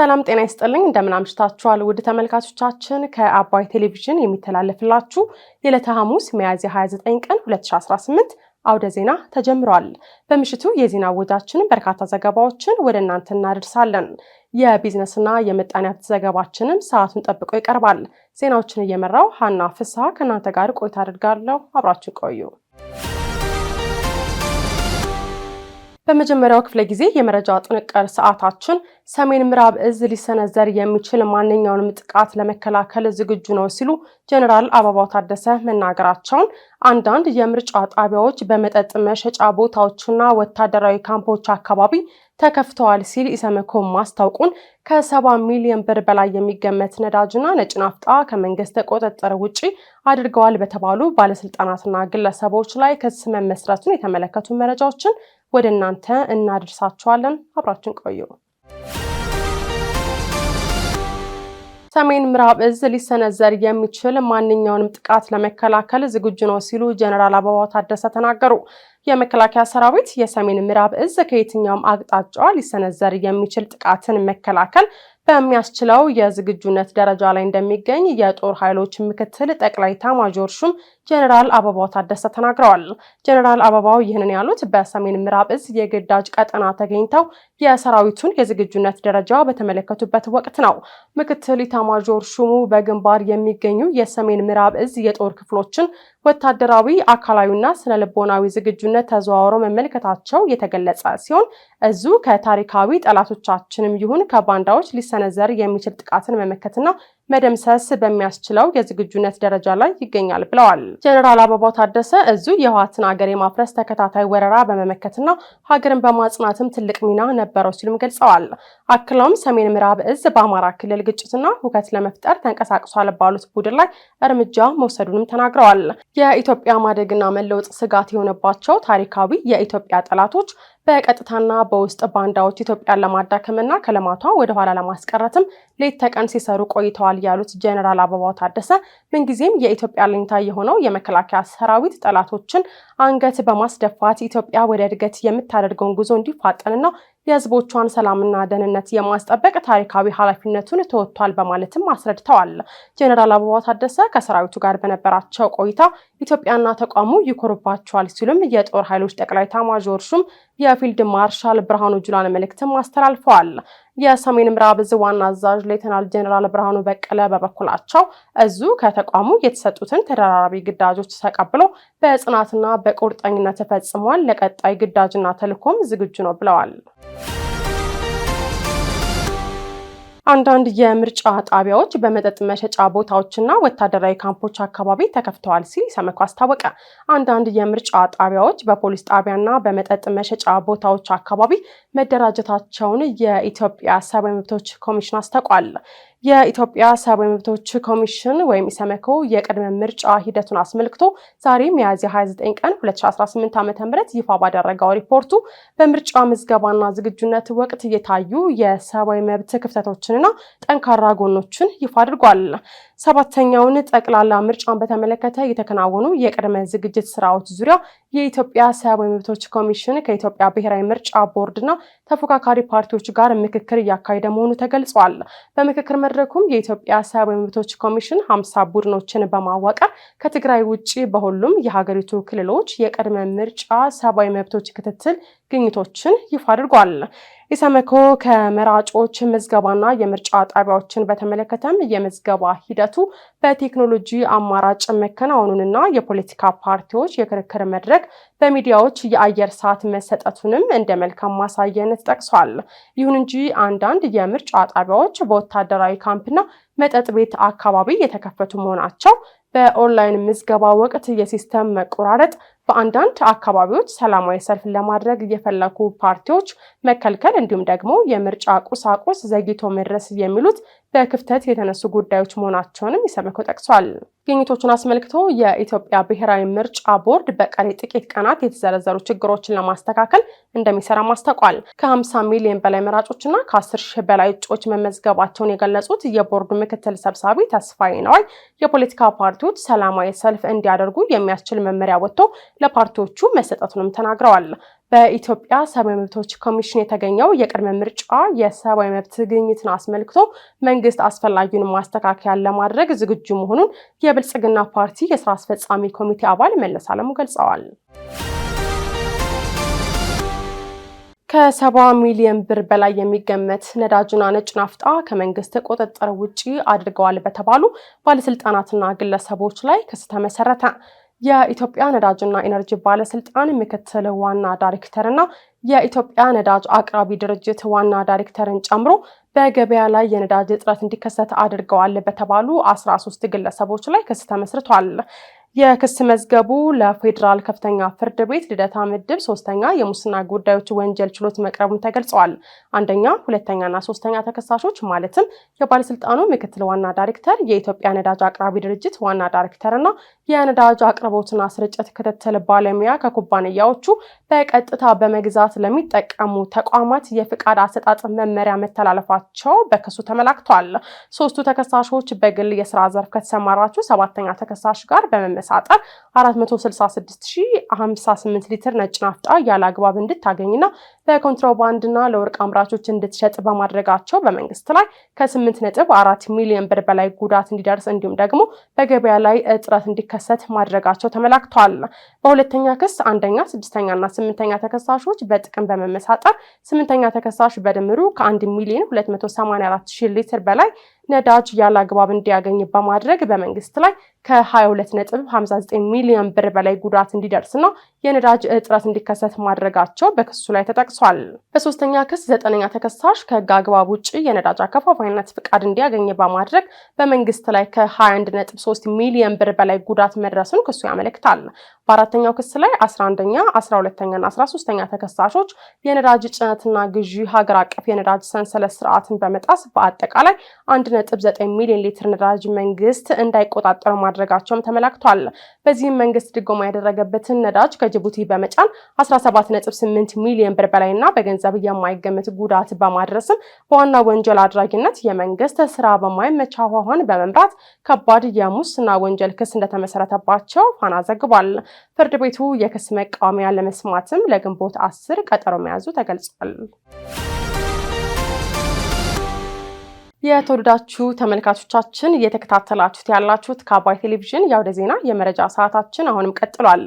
ሰላም ጤና ይስጥልኝ እንደምን አምሽታችኋል ውድ ተመልካቾቻችን ከአባይ ቴሌቪዥን የሚተላለፍላችሁ የዕለተ ሐሙስ ሚያዝያ 29 ቀን 2018 አውደ ዜና ተጀምሯል። በምሽቱ የዜና ወጃችን በርካታ ዘገባዎችን ወደ እናንተ እናደርሳለን። የቢዝነስና የምጣኔ ሀብት ዘገባችንም ሰዓቱን ጠብቆ ይቀርባል። ዜናዎችን እየመራው ሀና ፍስሐ ከእናንተ ጋር ቆይታ አድርጋለሁ። አብራችሁ ቆዩ። በመጀመሪያው ክፍለ ጊዜ የመረጃ ጥንቅር ሰዓታችን ሰሜን ምዕራብ እዝ ሊሰነዘር የሚችል ማንኛውንም ጥቃት ለመከላከል ዝግጁ ነው ሲሉ ጀነራል አበባው ታደሰ መናገራቸውን፣ አንዳንድ የምርጫ ጣቢያዎች በመጠጥ መሸጫ ቦታዎችና ወታደራዊ ካምፖች አካባቢ ተከፍተዋል ሲል ኢሰመኮ ማስታወቁን፣ ከ70 ሚሊዮን ብር በላይ የሚገመት ነዳጅና ነጭ ናፍጣ ከመንግስት ቁጥጥር ውጪ አድርገዋል በተባሉ ባለስልጣናትና ግለሰቦች ላይ ክስ መመስረቱን የተመለከቱ መረጃዎችን ወደ እናንተ እናደርሳችኋለን። አብራችን ቆዩ። ሰሜን ምዕራብ እዝ ሊሰነዘር የሚችል ማንኛውንም ጥቃት ለመከላከል ዝግጁ ነው ሲሉ ጀነራል አበባው ታደሰ ተናገሩ። የመከላከያ ሰራዊት የሰሜን ምዕራብ እዝ ከየትኛውም አቅጣጫ ሊሰነዘር የሚችል ጥቃትን መከላከል በሚያስችለው የዝግጁነት ደረጃ ላይ እንደሚገኝ የጦር ኃይሎች ምክትል ጠቅላይ ኤታማዦር ሹም ጀነራል አበባው ታደሰ ተናግረዋል። ጀነራል አበባው ይህንን ያሉት በሰሜን ምዕራብ እዝ የግዳጅ ቀጠና ተገኝተው የሰራዊቱን የዝግጁነት ደረጃ በተመለከቱበት ወቅት ነው። ምክትል ኤታማዦር ሹሙ በግንባር የሚገኙ የሰሜን ምዕራብ እዝ የጦር ክፍሎችን ወታደራዊ፣ አካላዊና ስነልቦናዊ ዝግጁነት ተዘዋውረው መመልከታቸው የተገለጸ ሲሆን እዙ ከታሪካዊ ጠላቶቻችንም ይሁን ከባንዳዎች ሊሰነዘር የሚችል ጥቃትን መመከትና መደምሰስ በሚያስችለው የዝግጁነት ደረጃ ላይ ይገኛል ብለዋል። ጀነራል አበባው ታደሰ እዙ የህወሓትን ሀገር የማፍረስ ተከታታይ ወረራ በመመከትና ሀገርን በማጽናትም ትልቅ ሚና ነበረው ሲሉም ገልጸዋል። አክለውም ሰሜን ምዕራብ እዝ በአማራ ክልል ግጭትና ሁከት ለመፍጠር ተንቀሳቅሷል ባሉት ቡድን ላይ እርምጃ መውሰዱንም ተናግረዋል። የኢትዮጵያ ማደግና መለወጥ ስጋት የሆነባቸው ታሪካዊ የኢትዮጵያ ጠላቶች በቀጥታና በውስጥ ባንዳዎች ኢትዮጵያን ለማዳከምና ከልማቷ ወደ ኋላ ለማስቀረትም ሌት ተቀን ሲሰሩ ቆይተዋል ያሉት ጀነራል አበባው ታደሰ ምንጊዜም የኢትዮጵያ አለኝታ የሆነው የመከላከያ ሰራዊት ጠላቶችን አንገት በማስደፋት ኢትዮጵያ ወደ እድገት የምታደርገውን ጉዞ እንዲፋጠንና የህዝቦቿን ሰላምና ደህንነት የማስጠበቅ ታሪካዊ ኃላፊነቱን ተወጥቷል በማለትም አስረድተዋል። ጀነራል አበባው ታደሰ ከሰራዊቱ ጋር በነበራቸው ቆይታ ኢትዮጵያና ተቋሙ ይኮርባቸዋል ሲሉም የጦር ኃይሎች ጠቅላይ ኤታማዦር ሹም የፊልድ ማርሻል ብርሃኑ ጁላን መልእክትም አስተላልፈዋል። የሰሜን ምዕራብ እዝ ዋና አዛዥ ሌተናል ጀነራል ብርሃኑ በቀለ በበኩላቸው እዙ ከተቋሙ የተሰጡትን ተደራራቢ ግዳጆች ተቀብሎ በጽናትና በቁርጠኝነት ተፈጽሟል፣ ለቀጣይ ግዳጅና ተልዕኮም ዝግጁ ነው ብለዋል። አንዳንድ የምርጫ ጣቢያዎች በመጠጥ መሸጫ ቦታዎችና ወታደራዊ ካምፖች አካባቢ ተከፍተዋል ሲል ኢሰመኮ አስታወቀ። አንዳንድ የምርጫ ጣቢያዎች በፖሊስ ጣቢያና በመጠጥ መሸጫ ቦታዎች አካባቢ መደራጀታቸውን የኢትዮጵያ ሰብአዊ መብቶች ኮሚሽን አስታውቋል። የኢትዮጵያ ሰብአዊ መብቶች ኮሚሽን ወይም ኢሰመኮ የቅድመ ምርጫ ሂደቱን አስመልክቶ ዛሬ ሚያዝያ 29 ቀን 2018 ዓ.ም ይፋ ባደረገው ሪፖርቱ በምርጫ ምዝገባና ዝግጁነት ወቅት የታዩ የሰብአዊ መብት ክፍተቶችንና ጠንካራ ጎኖችን ይፋ አድርጓል። ሰባተኛውን ጠቅላላ ምርጫን በተመለከተ የተከናወኑ የቅድመ ዝግጅት ስራዎች ዙሪያ የኢትዮጵያ ሰብአዊ መብቶች ኮሚሽን ከኢትዮጵያ ብሔራዊ ምርጫ ቦርድና ተፎካካሪ ፓርቲዎች ጋር ምክክር እያካሄደ መሆኑ ተገልጿል። በምክክር መድረኩም የኢትዮጵያ ሰብአዊ መብቶች ኮሚሽን 50 ቡድኖችን በማዋቀር ከትግራይ ውጪ በሁሉም የሀገሪቱ ክልሎች የቅድመ ምርጫ ሰብአዊ መብቶች ክትትል ግኝቶችን ይፋ አድርጓል። ኢሰመኮ ከመራጮች ምዝገባና የምርጫ ጣቢያዎችን በተመለከተም የምዝገባ ሂደቱ በቴክኖሎጂ አማራጭ መከናወኑንና የፖለቲካ ፓርቲዎች የክርክር መድረክ በሚዲያዎች የአየር ሰዓት መሰጠቱንም እንደ መልካም ማሳያነት ጠቅሷል። ይሁን እንጂ አንዳንድ የምርጫ ጣቢያዎች በወታደራዊ ካምፕና መጠጥ ቤት አካባቢ የተከፈቱ መሆናቸው፣ በኦንላይን ምዝገባ ወቅት የሲስተም መቆራረጥ፣ በአንዳንድ አካባቢዎች ሰላማዊ ሰልፍ ለማድረግ የፈለጉ ፓርቲዎች መከልከል እንዲሁም ደግሞ የምርጫ ቁሳቁስ ዘግይቶ መድረስ የሚሉት በክፍተት የተነሱ ጉዳዮች መሆናቸውንም ኢሰመኮ ጠቅሷል። ግኝቶቹን አስመልክቶ የኢትዮጵያ ብሔራዊ ምርጫ ቦርድ በቀሪ ጥቂት ቀናት የተዘረዘሩ ችግሮችን ለማስተካከል እንደሚሰራ ማስታውቋል። ከ50 ሚሊዮን በላይ መራጮችና ከ10 ሺህ በላይ እጩዎች መመዝገባቸውን የገለጹት የቦርዱ ምክትል ሰብሳቢ ተስፋዬ ነዋይ የፖለቲካ ፓርቲዎች ሰላማዊ ሰልፍ እንዲያደርጉ የሚያስችል መመሪያ ወጥቶ ለፓርቲዎቹ መሰጠቱንም ተናግረዋል። በኢትዮጵያ ሰብአዊ መብቶች ኮሚሽን የተገኘው የቅድመ ምርጫ የሰብአዊ መብት ግኝትን አስመልክቶ መንግስት አስፈላጊውን ማስተካከያ ለማድረግ ዝግጁ መሆኑን የብልጽግና ፓርቲ የስራ አስፈጻሚ ኮሚቴ አባል መለስ አለሙ ገልጸዋል። ከ70 ሚሊዮን ብር በላይ የሚገመት ነዳጅና ነጭ ናፍጣ ከመንግስት ቁጥጥር ውጪ አድርገዋል በተባሉ ባለስልጣናትና ግለሰቦች ላይ ክስ ተመሰረተ። የኢትዮጵያ ነዳጅና ኢነርጂ ባለስልጣን ምክትል ዋና ዳይሬክተርና የኢትዮጵያ ነዳጅ አቅራቢ ድርጅት ዋና ዳይሬክተርን ጨምሮ በገበያ ላይ የነዳጅ እጥረት እንዲከሰት አድርገዋል በተባሉ 13 ግለሰቦች ላይ ክስ ተመስርቷል። የክስ መዝገቡ ለፌዴራል ከፍተኛ ፍርድ ቤት ልደታ ምድብ 3ኛ የሙስና ጉዳዮች ወንጀል ችሎት መቅረቡን ተገልጿል። አንደኛ፣ ሁለተኛና 3ኛ ተከሳሾች ማለትም የባለስልጣኑ ምክትል ዋና ዳይሬክተር፣ የኢትዮጵያ ነዳጅ አቅራቢ ድርጅት ዋና ዳይሬክተርና የነዳጅ አቅርቦትና ስርጭት ክትትል ባለሙያ ከኩባንያዎቹ በቀጥታ በመግዛት ለሚጠቀሙ ተቋማት የፍቃድ አሰጣጥ መመሪያ መተላለፋቸው በክሱ ተመላክቷል። 3ቱ ተከሳሾች በግል የስራ ዘርፍ ከተሰማራችሁ 7ኛ ተከሳሽ ጋር በመመሳጠር 466,058 ሊትር ነጭ ናፍጣ ያለ አግባብ እንድታገኝና በኮንትሮባንድና ለወርቅ አምራቾች እንድትሸጥ በማድረጋቸው በመንግስት ላይ ከ8.4 ሚሊዮን ብር በላይ ጉዳት እንዲደርስ እንዲሁም ደግሞ በገበያ ላይ እጥረት እንዲከሰት ማድረጋቸው ተመላክቷል። በሁለተኛ ክስ አንደኛ፣ 6ኛና 8ኛ ተከሳሾች በጥቅም በመመሳጠር 8ኛ ተከሳሽ በድምሩ ከ1 ሚሊዮን 284,000 ሊትር በላይ ነዳጅ ያለ አግባብ እንዲያገኝ በማድረግ በመንግስት ላይ ከ22.59 ሚሊዮን ብር በላይ ጉዳት እንዲደርስና የነዳጅ እጥረት እንዲከሰት ማድረጋቸው በክሱ ላይ ተጠቅሷል። በሶስተኛ ክስ 9ኛ ተከሳሽ ከህግ አግባብ ውጪ የነዳጅ አከፋፋይነት ፍቃድ እንዲያገኝ በማድረግ በመንግስት ላይ ከ21.3 ሚሊዮን ብር በላይ ጉዳት መድረሱን ክሱ ያመለክታል። በአራተኛው ክስ ላይ 11ኛ፣ 12ኛና 13ኛ ተከሳሾች የነዳጅ ጭነትና ግዢ ሀገር አቀፍ የነዳጅ ሰንሰለት ስርዓትን በመጣስ በአጠቃላይ 1.9 ሚሊዮን ሊትር ነዳጅ መንግስት እንዳይቆጣጠር ማድረጋቸውም ተመላክቷል። በዚህም መንግስት ድጎማ ያደረገበትን ነዳጅ ከጅቡቲ በመጫን 17.8 ሚሊዮን ብር በላይና በገንዘብ የማይገመት ጉዳት በማድረስም በዋና ወንጀል አድራጊነት የመንግስት ስራ በማይመቻዋን በመምራት ከባድ የሙስና ወንጀል ክስ እንደተመሰረተባቸው ፋና ዘግቧል። ፍርድ ቤቱ የክስ መቃወሚያ ለመስማትም ለግንቦት 10 ቀጠሮ መያዙ ተገልጿል። የተወደዳችሁ ተመልካቾቻችን እየተከታተላችሁት ያላችሁት ከአባይ ቴሌቪዥን የአውደ ዜና የመረጃ ሰዓታችን አሁንም ቀጥሏል።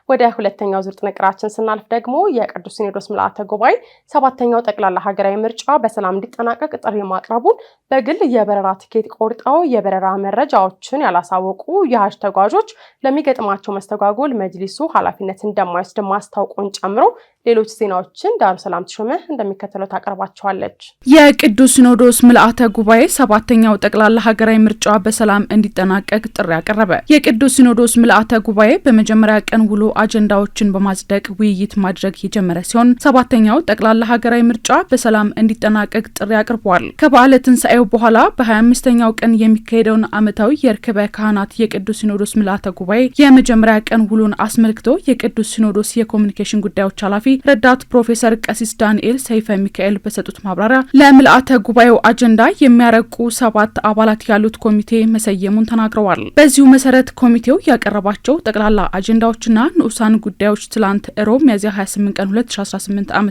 ወደ ሁለተኛው ዙር ጥንቅራችን ስናልፍ ደግሞ የቅዱስ ሲኖዶስ ምልዓተ ጉባኤ 7ኛው ጠቅላላ ሀገራዊ ምርጫ በሰላም እንዲጠናቀቅ ጥሪ ማቅረቡን፣ በግል የበረራ ትኬት ቆርጠው የበረራ መረጃዎችን ያላሳወቁ የሀጅ ተጓዦች ለሚገጥማቸው መስተጓጎል መጅሊሱ ኃላፊነት እንደማይወስድ ማስታወቁን ጨምሮ ሌሎች ዜናዎችን ዳሩ ሰላም ተሾመ እንደሚከተለው ታቀርባቸዋለች። የቅዱስ ሲኖዶስ ምልዓተ ጉባኤ 7ኛው ጠቅላላ ሀገራዊ ምርጫ በሰላም እንዲጠናቀቅ ጥሪ አቀረበ። የቅዱስ ሲኖዶስ ምልዓተ ጉባኤ በመጀመሪያ ቀን ውሎ አጀንዳዎችን በማጽደቅ ውይይት ማድረግ የጀመረ ሲሆን 7ኛው ጠቅላላ ሀገራዊ ምርጫ በሰላም እንዲጠናቀቅ ጥሪ አቅርቧል። ከበዓለ ትንሣኤው በኋላ በ25ኛው ቀን የሚካሄደውን ዓመታዊ የርክበ ካህናት የቅዱስ ሲኖዶስ ምልዓተ ጉባኤ የመጀመሪያ ቀን ውሎን አስመልክቶ የቅዱስ ሲኖዶስ የኮሚኒኬሽን ጉዳዮች ኃላፊ ረዳት ፕሮፌሰር ቀሲስ ዳንኤል ሰይፈ ሚካኤል በሰጡት ማብራሪያ ለምልዓተ ጉባኤው አጀንዳ የሚያረቁ 7 አባላት ያሉት ኮሚቴ መሰየሙን ተናግረዋል። በዚሁ መሰረት ኮሚቴው ያቀረባቸው ጠቅላላ አጀንዳዎችና ንዑሳን ጉዳዮች ትላንት ሮብ ሚያዝያ 28 ቀን 2018 ዓ.ም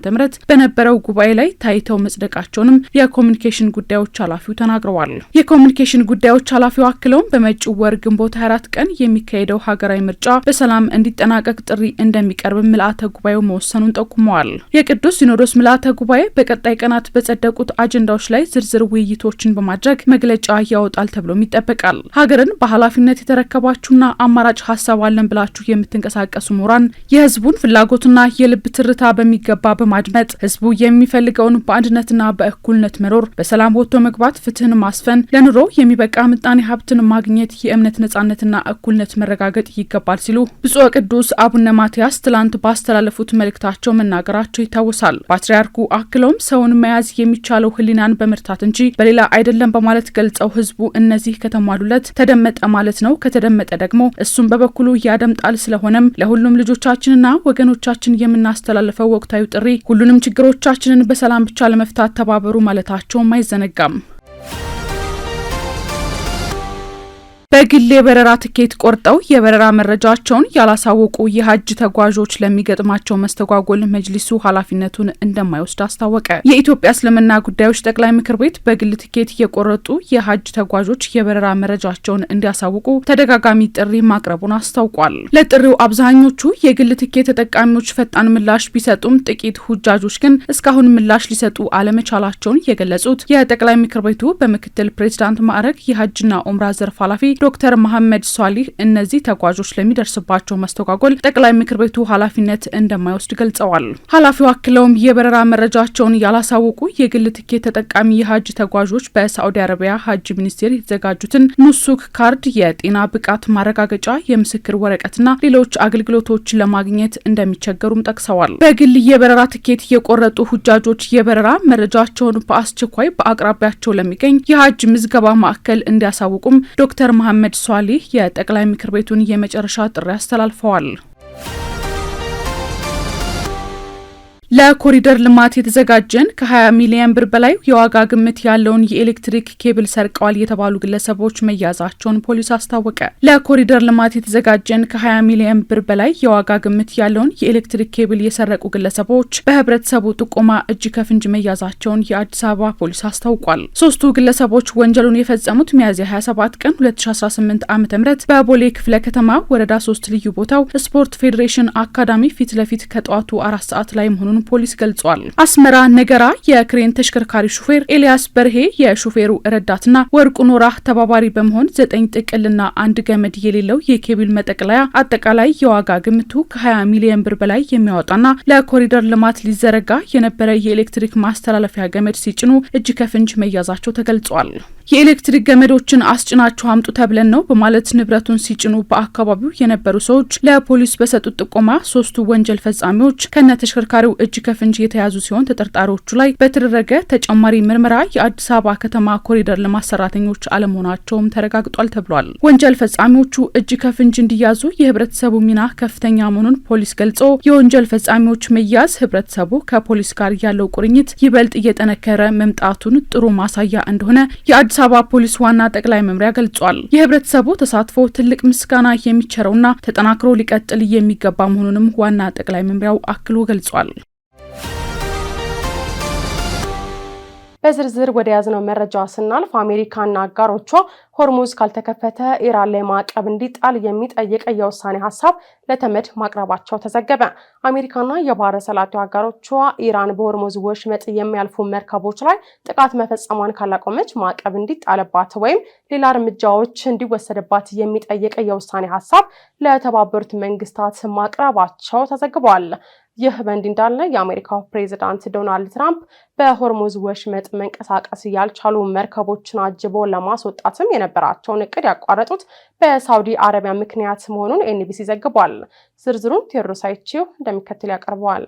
በነበረው ጉባኤ ላይ ታይተው መጽደቃቸውንም የኮሚኒኬሽን ጉዳዮች ኃላፊው ተናግረዋል። የኮሚኒኬሽን ጉዳዮች ኃላፊው አክለውም በመጪው ወር ግንቦት 24 ቀን የሚካሄደው ሀገራዊ ምርጫ በሰላም እንዲጠናቀቅ ጥሪ እንደሚቀርብ ምልዓተ ጉባኤው መወሰኑን ጠቁመዋል። የቅዱስ ሲኖዶስ ምልዓተ ጉባኤ በቀጣይ ቀናት በጸደቁት አጀንዳዎች ላይ ዝርዝር ውይይቶችን በማድረግ መግለጫ ያወጣል ተብሎም ይጠበቃል። ሀገርን በኃላፊነት የተረከባችሁና አማራጭ ሀሳብ አለን ብላችሁ የምትንቀሳቀሱ ምሁራን የህዝቡን ፍላጎትና የልብ ትርታ በሚገባ በማድመጥ ህዝቡ የሚፈልገውን በአንድነትና በእኩልነት መኖር፣ በሰላም ወጥቶ መግባት፣ ፍትህን ማስፈን፣ ለኑሮ የሚበቃ ምጣኔ ሀብትን ማግኘት፣ የእምነት ነጻነትና እኩልነት መረጋገጥ ይገባል ሲሉ ብፁዕ ቅዱስ አቡነ ማትያስ ትላንት ባስተላለፉት መልእክታቸው መናገራቸው ይታወሳል። ፓትርያርኩ አክለውም ሰውን መያዝ የሚቻለው ህሊናን በመርታት እንጂ በሌላ አይደለም በማለት ገልጸው ህዝቡ እነዚህ ከተሟሉለት ተደመጠ ማለት ነው። ከተደመጠ ደግሞ እሱም በበኩሉ ያደምጣል። ስለሆነም ለሁሉም ልጆቻችንና ወገኖቻችን የምናስተላልፈው ወቅታዊ ጥሪ ሁሉንም ችግሮቻችንን በሰላም ብቻ ለመፍታት ተባበሩ ማለታቸውም አይዘነጋም። በግል የበረራ ትኬት ቆርጠው የበረራ መረጃቸውን ያላሳወቁ የሀጅ ተጓዦች ለሚገጥማቸው መስተጓጎል መጅሊሱ ኃላፊነቱን እንደማይወስድ አስታወቀ። የኢትዮጵያ እስልምና ጉዳዮች ጠቅላይ ምክር ቤት በግል ትኬት የቆረጡ የሀጅ ተጓዦች የበረራ መረጃቸውን እንዲያሳውቁ ተደጋጋሚ ጥሪ ማቅረቡን አስታውቋል። ለጥሪው አብዛኞቹ የግል ትኬት ተጠቃሚዎች ፈጣን ምላሽ ቢሰጡም ጥቂት ሁጃጆች ግን እስካሁን ምላሽ ሊሰጡ አለመቻላቸውን የገለጹት የጠቅላይ ምክር ቤቱ በምክትል ፕሬዝዳንት ማዕረግ የሀጅና ኡምራ ዘርፍ ኃላፊ ዶክተር መሐመድ ሷሊህ እነዚህ ተጓዦች ለሚደርስባቸው መስተጓጎል ጠቅላይ ምክር ቤቱ ኃላፊነት እንደማይወስድ ገልጸዋል። ኃላፊው አክለውም የበረራ መረጃቸውን ያላሳወቁ የግል ትኬት ተጠቃሚ የሀጅ ተጓዦች በሳዑዲ አረቢያ ሀጅ ሚኒስቴር የተዘጋጁትን ኑሱክ ካርድ፣ የጤና ብቃት ማረጋገጫ፣ የምስክር ወረቀትና ሌሎች አገልግሎቶች ለማግኘት እንደሚቸገሩም ጠቅሰዋል። በግል የበረራ ትኬት የቆረጡ ሁጃጆች የበረራ መረጃቸውን በአስቸኳይ በአቅራቢያቸው ለሚገኝ የሀጅ ምዝገባ ማዕከል እንዲያሳውቁም ዶክተር መሐመድ ሷሊህ የጠቅላይ ምክር ቤቱን የመጨረሻ ጥሪ አስተላልፈዋል። ለኮሪደር ልማት የተዘጋጀን ከ20 ሚሊዮን ብር በላይ የዋጋ ግምት ያለውን የኤሌክትሪክ ኬብል ሰርቀዋል የተባሉ ግለሰቦች መያዛቸውን ፖሊስ አስታወቀ። ለኮሪደር ልማት የተዘጋጀን ከ20 ሚሊዮን ብር በላይ የዋጋ ግምት ያለውን የኤሌክትሪክ ኬብል የሰረቁ ግለሰቦች በህብረተሰቡ ጥቆማ እጅ ከፍንጅ መያዛቸውን የአዲስ አበባ ፖሊስ አስታውቋል። ሶስቱ ግለሰቦች ወንጀሉን የፈጸሙት ሚያዝያ 27 ቀን 2018 ዓ.ም በቦሌ ክፍለ ከተማ ወረዳ 3 ልዩ ቦታው ስፖርት ፌዴሬሽን አካዳሚ ፊት ለፊት ከጠዋቱ 4 ሰዓት ላይ መሆኑን ፖሊስ ገልጿል። አስመራ ነገራ የክሬን ተሽከርካሪ ሹፌር ኤልያስ በርሄ የሹፌሩ ረዳትና ወርቁ ኖራ ተባባሪ በመሆን 9 ጥቅልና 1 ገመድ የሌለው የኬብል መጠቅለያ አጠቃላይ የዋጋ ግምቱ ከ20 ሚሊዮን ብር በላይ የሚያወጣና ለኮሪደር ልማት ሊዘረጋ የነበረ የኤሌክትሪክ ማስተላለፊያ ገመድ ሲጭኑ እጅ ከፍንጅ መያዛቸው ተገልጿል። የኤሌክትሪክ ገመዶችን አስጭናቸው አምጡ ተብለን ነው በማለት ንብረቱን ሲጭኑ በአካባቢው የነበሩ ሰዎች ለፖሊስ በሰጡት ጥቆማ ሶስቱ ወንጀል ፈጻሚዎች ከነ ተሽከርካሪው እጅ ከፍንጅ የተያዙ ሲሆን ተጠርጣሪዎቹ ላይ በተደረገ ተጨማሪ ምርመራ የአዲስ አበባ ከተማ ኮሪደር ልማት ሰራተኞች አለመሆናቸውም ተረጋግጧል ተብሏል። ወንጀል ፈጻሚዎቹ እጅ ከፍንጅ እንዲያዙ የህብረተሰቡ ሚና ከፍተኛ መሆኑን ፖሊስ ገልጾ የወንጀል ፈጻሚዎች መያዝ ህብረተሰቡ ከፖሊስ ጋር ያለው ቁርኝት ይበልጥ እየጠነከረ መምጣቱን ጥሩ ማሳያ እንደሆነ የአዲስ አበባ ፖሊስ ዋና ጠቅላይ መምሪያ ገልጿል። የህብረተሰቡ ተሳትፎ ትልቅ ምስጋና የሚቸረውና ተጠናክሮ ሊቀጥል የሚገባ መሆኑንም ዋና ጠቅላይ መምሪያው አክሎ ገልጿል። በዝርዝር ወደ ያዝነው መረጃ ስናልፍ አሜሪካና አጋሮቿ ሆርሙዝ ካልተከፈተ ኢራን ላይ ማዕቀብ እንዲጣል የሚጠይቅ የውሳኔ ሀሳብ ለተመድ ማቅረባቸው ተዘገበ። አሜሪካና የባህረ ሰላጤው አጋሮቿ ኢራን በሆርሙዝ ወሽመጥ የሚያልፉ መርከቦች ላይ ጥቃት መፈጸሟን ካላቆመች ማዕቀብ እንዲጣልባት ወይም ሌላ እርምጃዎች እንዲወሰድባት የሚጠይቅ የውሳኔ ሀሳብ ለተባበሩት መንግስታት ማቅረባቸው ተዘግቧል። ይህ በእንዲህ እንዳለ የአሜሪካው ፕሬዝዳንት ዶናልድ ትራምፕ በሆርሙዝ ወሽመጥ መንቀሳቀስ ያልቻሉ መርከቦችን አጅቦ ለማስወጣትም የነበራቸውን እቅድ ያቋረጡት በሳውዲ አረቢያ ምክንያት መሆኑን ኤንቢሲ ዘግቧል። ዝርዝሩን ቴዎድሮስ አይቼው እንደሚከተል ያቀርበዋል።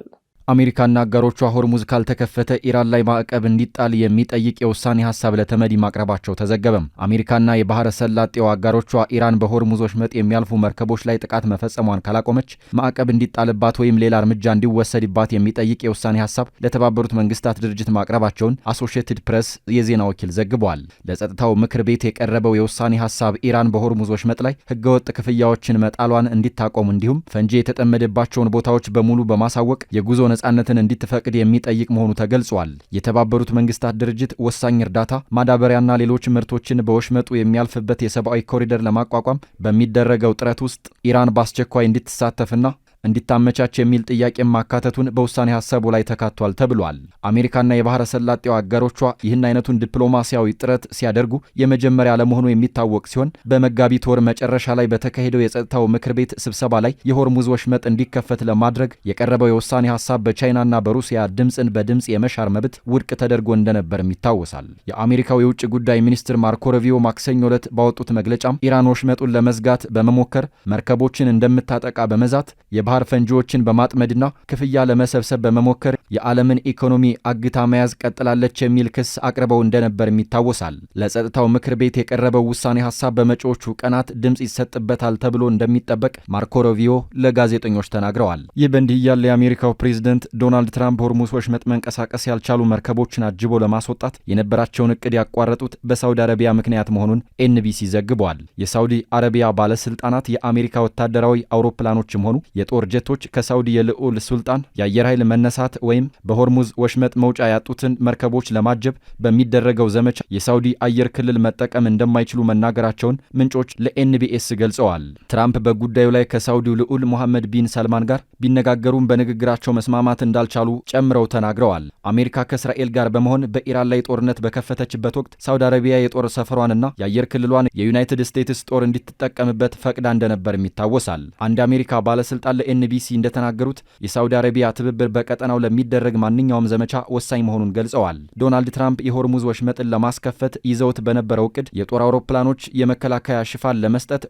አሜሪካና አጋሮቿ ሆርሙዝ ካልተከፈተ ኢራን ላይ ማዕቀብ እንዲጣል የሚጠይቅ የውሳኔ ሀሳብ ለተመድ ማቅረባቸው ተዘገበም። አሜሪካና የባህረ ሰላጤው አጋሮቿ ኢራን በሆርሙዝ ወሽመጥ የሚያልፉ መርከቦች ላይ ጥቃት መፈጸሟን ካላቆመች ማዕቀብ እንዲጣልባት ወይም ሌላ እርምጃ እንዲወሰድባት የሚጠይቅ የውሳኔ ሀሳብ ለተባበሩት መንግስታት ድርጅት ማቅረባቸውን አሶሺየትድ ፕሬስ የዜና ወኪል ዘግቧል። ለጸጥታው ምክር ቤት የቀረበው የውሳኔ ሀሳብ ኢራን በሆርሙዝ ወሽመጥ ላይ ህገወጥ ክፍያዎችን መጣሏን እንዲታቆም እንዲሁም ፈንጂ የተጠመደባቸውን ቦታዎች በሙሉ በማሳወቅ የጉዞ ነጻነትን እንዲትፈቅድ የሚጠይቅ መሆኑ ተገልጿል። የተባበሩት መንግስታት ድርጅት ወሳኝ እርዳታ፣ ማዳበሪያና ሌሎች ምርቶችን በወሽመጡ የሚያልፍበት የሰብአዊ ኮሪደር ለማቋቋም በሚደረገው ጥረት ውስጥ ኢራን በአስቸኳይ እንድትሳተፍና እንዲታመቻች የሚል ጥያቄ ማካተቱን በውሳኔ ሀሳቡ ላይ ተካቷል ተብሏል። አሜሪካና የባህረ ሰላጤው አጋሮቿ ይህን አይነቱን ዲፕሎማሲያዊ ጥረት ሲያደርጉ የመጀመሪያ ለመሆኑ የሚታወቅ ሲሆን በመጋቢት ወር መጨረሻ ላይ በተካሄደው የጸጥታው ምክር ቤት ስብሰባ ላይ የሆርሙዝ ወሽመጥ እንዲከፈት ለማድረግ የቀረበው የውሳኔ ሀሳብ በቻይናና በሩሲያ ድምፅን በድምፅ የመሻር መብት ውድቅ ተደርጎ እንደነበርም ይታወሳል። የአሜሪካው የውጭ ጉዳይ ሚኒስትር ማርኮ ሩቢዮ ማክሰኞ ዕለት ባወጡት መግለጫም ኢራን ወሽመጡን ለመዝጋት በመሞከር መርከቦችን እንደምታጠቃ በመዛት የባህር ፈንጂዎችን በማጥመድና ክፍያ ለመሰብሰብ በመሞከር የዓለምን ኢኮኖሚ አግታ መያዝ ቀጥላለች የሚል ክስ አቅርበው እንደነበርም ይታወሳል። ለጸጥታው ምክር ቤት የቀረበው ውሳኔ ሐሳብ በመጪዎቹ ቀናት ድምጽ ይሰጥበታል ተብሎ እንደሚጠበቅ ማርኮ ሩቢዮ ለጋዜጠኞች ተናግረዋል። ይህ በእንዲህ ያለ የአሜሪካው ፕሬዝደንት ዶናልድ ትራምፕ ሆርሙዝ ወሽመጥ መንቀሳቀስ ያልቻሉ መርከቦችን አጅቦ ለማስወጣት የነበራቸውን እቅድ ያቋረጡት በሳውዲ አረቢያ ምክንያት መሆኑን ኤንቢሲ ዘግቧል። የሳውዲ አረቢያ ባለስልጣናት የአሜሪካ ወታደራዊ አውሮፕላኖችም ሆኑ የጦር ጀቶች ከሳውዲ የልዑል ሱልጣን የአየር ኃይል መነሳት ወይም በሆርሙዝ ወሽመጥ መውጫ ያጡትን መርከቦች ለማጀብ በሚደረገው ዘመቻ የሳውዲ አየር ክልል መጠቀም እንደማይችሉ መናገራቸውን ምንጮች ለኤንቢኤስ ገልጸዋል። ትራምፕ በጉዳዩ ላይ ከሳውዲው ልዑል ሙሐመድ ቢን ሰልማን ጋር ቢነጋገሩም በንግግራቸው መስማማት እንዳልቻሉ ጨምረው ተናግረዋል። አሜሪካ ከእስራኤል ጋር በመሆን በኢራን ላይ ጦርነት በከፈተችበት ወቅት ሳውዲ አረቢያ የጦር ሰፈሯንና የአየር ክልሏን የዩናይትድ ስቴትስ ጦር እንድትጠቀምበት ፈቅዳ እንደነበርም ይታወሳል። አንድ አሜሪካ ባለስልጣን ለኤንቢሲ እንደተናገሩት የሳውዲ አረቢያ ትብብር በቀጠናው ለሚደረግ ማንኛውም ዘመቻ ወሳኝ መሆኑን ገልጸዋል። ዶናልድ ትራምፕ የሆርሙዝ ወሽመጥን ለማስከፈት ይዘውት በነበረው እቅድ የጦር አውሮፕላኖች የመከላከያ ሽፋን ለመስጠት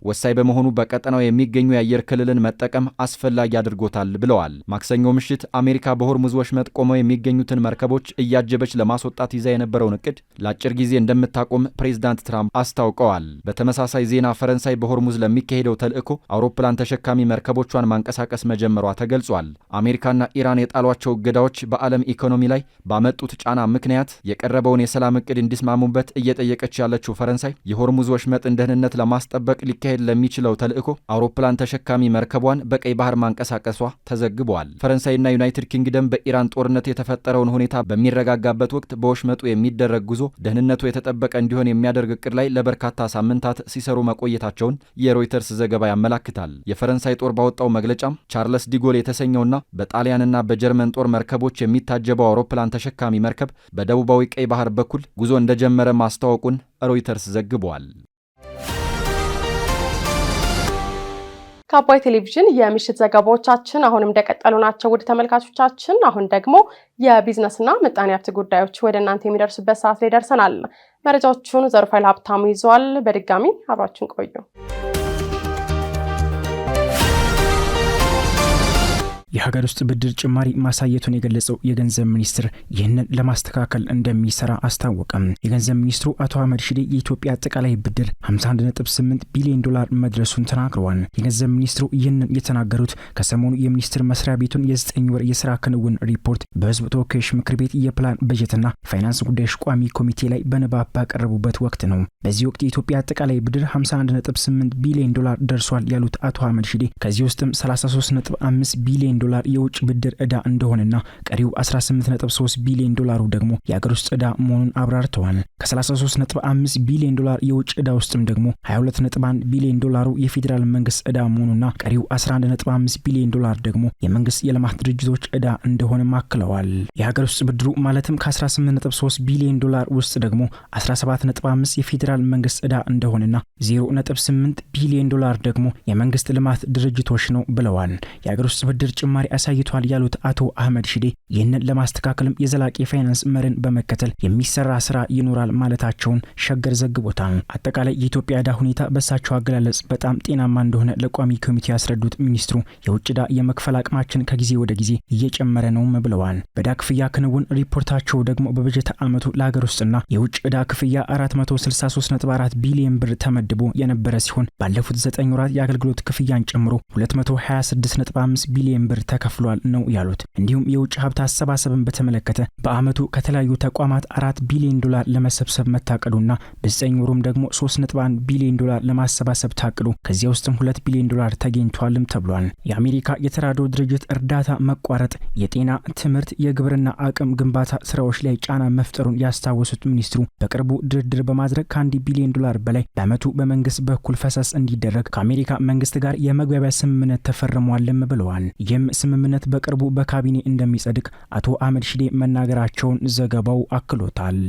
ወሳኝ በመሆኑ በቀጠናው የሚገኙ የአየር ክልልን መጠቀም አስፈላጊ አድርጎታል ብለዋል። ማክሰኞ ምሽት አሜሪካ በሆርሙዝ ወሽመጥ ቆመው የሚገኙትን መርከቦች እያጀበች ለማስወጣት ይዛ የነበረውን እቅድ ለአጭር ጊዜ እንደምታቆም ፕሬዝዳንት ትራምፕ አስታውቀዋል። በተመሳሳይ ዜና ፈረንሳይ በሆርሙዝ ለሚካሄደው ተልዕኮ አውሮፕላን ተሸካሚ መርከቦቿን ማንቀሳቀስ መጀመሯ ተገልጿል። አሜሪካና ኢራን የጣሏቸው እገዳዎች በዓለም ኢኮኖሚ ላይ ባመጡት ጫና ምክንያት የቀረበውን የሰላም እቅድ እንዲስማሙበት እየጠየቀች ያለችው ፈረንሳይ የሆርሙዝ ወሽመጥን ደህንነት ለማስጠበቅ ሊካሄድ ለሚችለው ተልዕኮ አውሮፕላን ተሸካሚ መርከቧን በቀይ ባህር ማንቀሳቀሷ ተዘግቧል። ፈረንሳይና ዩናይትድ ኪንግደም በኢራን ጦርነት የተፈጠረውን ሁኔታ በሚረጋጋበት ወቅት በወሽመጡ የሚደረግ ጉዞ ደህንነቱ የተጠበቀ እንዲሆን የሚያደርግ እቅድ ላይ ለበርካታ ሳምንታት ሲሰሩ መቆየታቸውን የሮይተርስ ዘገባ ያመላክታል። የፈረንሳይ ጦር ባወጣው መግለጫም ቻርለስ ዲጎል የተሰኘውና በጣሊያንና በጀርመን ጦር መርከቦች የሚታጀበው አውሮፕላን ተሸካሚ መርከብ በደቡባዊ ቀይ ባህር በኩል ጉዞ እንደጀመረ ማስታወቁን ሮይተርስ ዘግቧል። ከአባይ ቴሌቪዥን የምሽት ዘገባዎቻችን አሁንም እንደቀጠሉ ናቸው። ውድ ተመልካቾቻችን፣ አሁን ደግሞ የቢዝነስና ምጣኔ ሀብት ጉዳዮች ወደ እናንተ የሚደርሱበት ሰዓት ላይ ደርሰናል። መረጃዎቹን ዘሩፋይል ሀብታሙ ይዟል። በድጋሚ አብራችን ቆዩ። የሀገር ውስጥ ብድር ጭማሪ ማሳየቱን የገለጸው የገንዘብ ሚኒስትር ይህንን ለማስተካከል እንደሚሰራ አስታወቀም። የገንዘብ ሚኒስትሩ አቶ አህመድ ሺዴ የኢትዮጵያ አጠቃላይ ብድር 51.8 ቢሊዮን ዶላር መድረሱን ተናግረዋል። የገንዘብ ሚኒስትሩ ይህንን የተናገሩት ከሰሞኑ የሚኒስትር መስሪያ ቤቱን የ9 ወር የስራ ክንውን ሪፖርት በህዝብ ተወካዮች ምክር ቤት የፕላን በጀትና ፋይናንስ ጉዳዮች ቋሚ ኮሚቴ ላይ በንባብ ባቀረቡበት ወቅት ነው። በዚህ ወቅት የኢትዮጵያ አጠቃላይ ብድር 51.8 ቢሊዮን ዶላር ደርሷል ያሉት አቶ አህመድ ሺዴ ከዚህ ውስጥም 33.5 ቢሊዮን ዶላር የውጭ ብድር ዕዳ እንደሆነና ቀሪው 18.3 ቢሊዮን ዶላሩ ደግሞ የሀገር ውስጥ ዕዳ መሆኑን አብራርተዋል። ከ33.5 ቢሊዮን ዶላር የውጭ ዕዳ ውስጥም ደግሞ 22.1 ቢሊዮን ዶላሩ የፌዴራል መንግስት ዕዳ መሆኑና ቀሪው 11.5 ቢሊዮን ዶላር ደግሞ የመንግስት የልማት ድርጅቶች ዕዳ እንደሆነ ማክለዋል። የሀገር ውስጥ ብድሩ ማለትም ከ18.3 ቢሊዮን ዶላር ውስጥ ደግሞ 17.5 የፌዴራል መንግስት ዕዳ እንደሆነና 0.8 ቢሊዮን ዶላር ደግሞ የመንግስት ልማት ድርጅቶች ነው ብለዋል። የሀገር ውስጥ ብድር ጭማሪ አሳይቷል ያሉት አቶ አህመድ ሺዴ ይህንን ለማስተካከልም የዘላቂ ፋይናንስ መርን በመከተል የሚሰራ ስራ ይኖራል ማለታቸውን ሸገር ዘግቦታል። አጠቃላይ የኢትዮጵያ ዕዳ ሁኔታ በሳቸው አገላለጽ በጣም ጤናማ እንደሆነ ለቋሚ ኮሚቴ ያስረዱት ሚኒስትሩ የውጭ ዕዳ የመክፈል አቅማችን ከጊዜ ወደ ጊዜ እየጨመረ ነው ብለዋል። በዕዳ ክፍያ ክንውን ሪፖርታቸው ደግሞ በበጀት ዓመቱ ለሀገር ውስጥና የውጭ ዕዳ ክፍያ 463.4 ቢሊዮን ብር ተመድቦ የነበረ ሲሆን ባለፉት 9 ወራት የአገልግሎት ክፍያን ጨምሮ 226.5 ቢሊዮን ብር ተከፍሏል ነው ያሉት። እንዲሁም የውጭ ሀብት አሰባሰብን በተመለከተ በአመቱ ከተለያዩ ተቋማት 4 ቢሊዮን ዶላር ለመሰብሰብ መታቀዱና በ9 ወሩም ደግሞ 3.1 ቢሊዮን ዶላር ለማሰባሰብ ታቅዶ ከዚያ ውስጥም 2 ቢሊዮን ዶላር ተገኝቷልም ተብሏል። የአሜሪካ የተራድኦ ድርጅት እርዳታ መቋረጥ የጤና፣ ትምህርት፣ የግብርና አቅም ግንባታ ስራዎች ላይ ጫና መፍጠሩን ያስታወሱት ሚኒስትሩ በቅርቡ ድርድር በማድረግ ከ1 ቢሊዮን ዶላር በላይ በአመቱ በመንግስት በኩል ፈሰስ እንዲደረግ ከአሜሪካ መንግስት ጋር የመግባቢያ ስምምነት ተፈርሟልም ብለዋል። ይህም ስምምነት በቅርቡ በካቢኔ እንደሚጸድቅ አቶ አህመድ ሺዴ መናገራቸውን ዘገባው አክሎታል።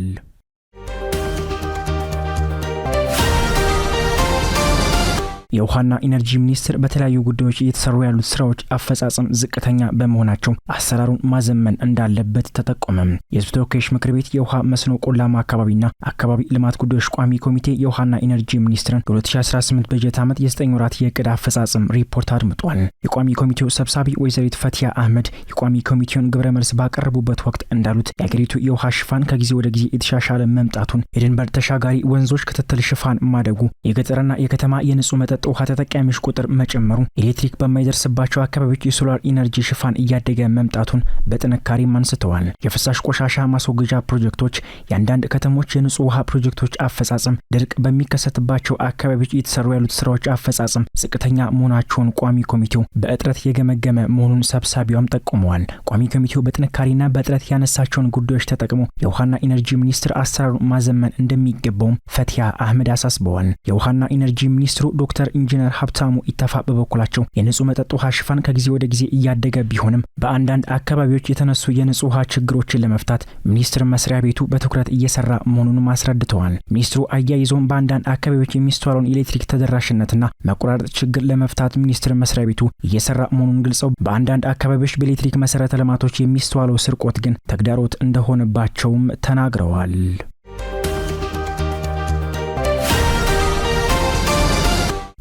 የውሃና ኢነርጂ ሚኒስቴር በተለያዩ ጉዳዮች እየተሰሩ ያሉት ስራዎች አፈጻጸም ዝቅተኛ በመሆናቸው አሰራሩን ማዘመን እንዳለበት ተጠቆመ። የህዝብ ተወካዮች ምክር ቤት የውሃ መስኖ ቆላማ አካባቢና አካባቢ ልማት ጉዳዮች ቋሚ ኮሚቴ የውሃና ኢነርጂ ሚኒስቴርን የ2018 በጀት ዓመት የ9 ወራት የዕቅድ አፈጻጸም ሪፖርት አድምጧል። የቋሚ ኮሚቴው ሰብሳቢ ወይዘሪት ፈቲያ አህመድ የቋሚ ኮሚቴውን ግብረ መልስ ባቀረቡበት ወቅት እንዳሉት የአገሪቱ የውሃ ሽፋን ከጊዜ ወደ ጊዜ የተሻሻለ መምጣቱን፣ የድንበር ተሻጋሪ ወንዞች ክትትል ሽፋን ማደጉ፣ የገጠርና የከተማ የንጹህ መጠጥ ውሃ ተጠቃሚዎች ቁጥር መጨመሩ፣ ኤሌክትሪክ በማይደርስባቸው አካባቢዎች የሶላር ኢነርጂ ሽፋን እያደገ መምጣቱን በጥንካሬም አንስተዋል። የፍሳሽ ቆሻሻ ማስወገጃ ፕሮጀክቶች፣ የአንዳንድ ከተሞች የንጹህ ውሃ ፕሮጀክቶች አፈጻጸም፣ ድርቅ በሚከሰትባቸው አካባቢዎች እየተሰሩ ያሉት ስራዎች አፈጻጸም ዝቅተኛ መሆናቸውን ቋሚ ኮሚቴው በእጥረት የገመገመ መሆኑን ሰብሳቢዋም ጠቁመዋል። ቋሚ ኮሚቴው በጥንካሬና በእጥረት ያነሳቸውን ጉዳዮች ተጠቅሞ የውሃና ኢነርጂ ሚኒስቴር አሰራሩን ማዘመን እንደሚገባውም ፈቲያ አህመድ አሳስበዋል። የውሃና ኢነርጂ ሚኒስትሩ ዶክተር ኢንጂነር ሀብታሙ ኢተፋ በበኩላቸው የንጹህ መጠጥ ውሃ ሽፋን ከጊዜ ወደ ጊዜ እያደገ ቢሆንም በአንዳንድ አካባቢዎች የተነሱ የንጹህ ውሃ ችግሮችን ለመፍታት ሚኒስቴር መስሪያ ቤቱ በትኩረት እየሰራ መሆኑንም አስረድተዋል። ሚኒስትሩ አያይዘውም በአንዳንድ አካባቢዎች የሚስተዋለውን ኤሌክትሪክ ተደራሽነትና መቆራረጥ ችግር ለመፍታት ሚኒስቴር መስሪያ ቤቱ እየሰራ መሆኑን ገልጸው በአንዳንድ አካባቢዎች በኤሌክትሪክ መሰረተ ልማቶች የሚስተዋለው ስርቆት ግን ተግዳሮት እንደሆነባቸውም ተናግረዋል።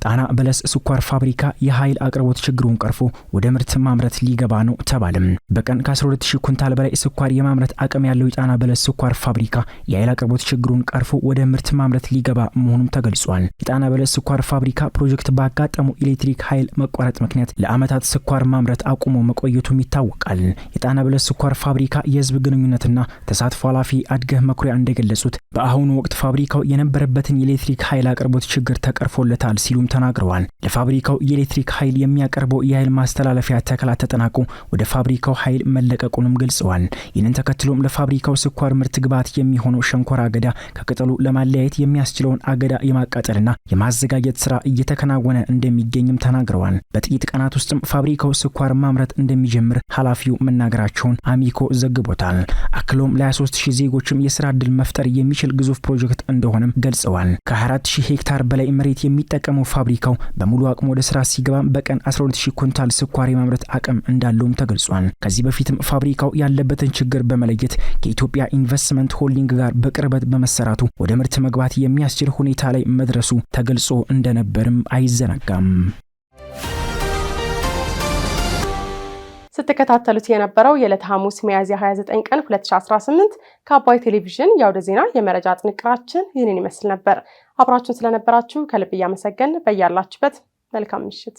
ጣና በለስ ስኳር ፋብሪካ የኃይል አቅርቦት ችግሩን ቀርፎ ወደ ምርት ማምረት ሊገባ ነው ተባለም። በቀን ከ12000 ኩንታል በላይ ስኳር የማምረት አቅም ያለው የጣና በለስ ስኳር ፋብሪካ የኃይል አቅርቦት ችግሩን ቀርፎ ወደ ምርት ማምረት ሊገባ መሆኑም ተገልጿል። የጣና በለስ ስኳር ፋብሪካ ፕሮጀክት ባጋጠመው ኤሌክትሪክ ኃይል መቋረጥ ምክንያት ለዓመታት ስኳር ማምረት አቁሞ መቆየቱም ይታወቃል። የጣና በለስ ስኳር ፋብሪካ የህዝብ ግንኙነትና ተሳትፎ ኃላፊ አድገህ መኩሪያ እንደገለጹት በአሁኑ ወቅት ፋብሪካው የነበረበትን የኤሌክትሪክ ኃይል አቅርቦት ችግር ተቀርፎለታል ሲሉም ተናግረዋል። ለፋብሪካው የኤሌክትሪክ ኃይል የሚያቀርበው የኃይል ማስተላለፊያ ተከላ ተጠናቆ ወደ ፋብሪካው ኃይል መለቀቁንም ገልጸዋል። ይህንን ተከትሎም ለፋብሪካው ስኳር ምርት ግብዓት የሚሆነው ሸንኮራ አገዳ ከቅጠሉ ለማለያየት የሚያስችለውን አገዳ የማቃጠልና የማዘጋጀት ስራ እየተከናወነ እንደሚገኝም ተናግረዋል። በጥቂት ቀናት ውስጥም ፋብሪካው ስኳር ማምረት እንደሚጀምር ኃላፊው መናገራቸውን አሚኮ ዘግቦታል። አክሎም ለ23000 ዜጎችም የስራ ዕድል መፍጠር የሚችል ግዙፍ ፕሮጀክት እንደሆነም ገልጸዋል። ከ24000 ሄክታር በላይ መሬት የሚጠቀመው ፋብሪካው በሙሉ አቅሙ ወደ ስራ ሲገባ በቀን 12000 ኩንታል ስኳር የማምረት አቅም እንዳለውም ተገልጿል። ከዚህ በፊትም ፋብሪካው ያለበትን ችግር በመለየት ከኢትዮጵያ ኢንቨስትመንት ሆልዲንግ ጋር በቅርበት በመሰራቱ ወደ ምርት መግባት የሚያስችል ሁኔታ ላይ መድረሱ ተገልጾ እንደነበርም አይዘነጋም። ስትከታተሉት የነበረው የዕለተ ሐሙስ ሚያዝያ 29 ቀን 2018 ከአባይ ቴሌቪዥን የአውደ ዜና የመረጃ ጥንቅራችን ይህንን ይመስል ነበር። አብራችሁን ስለነበራችሁ ከልብ እያመሰገን በያላችሁበት መልካም ምሽት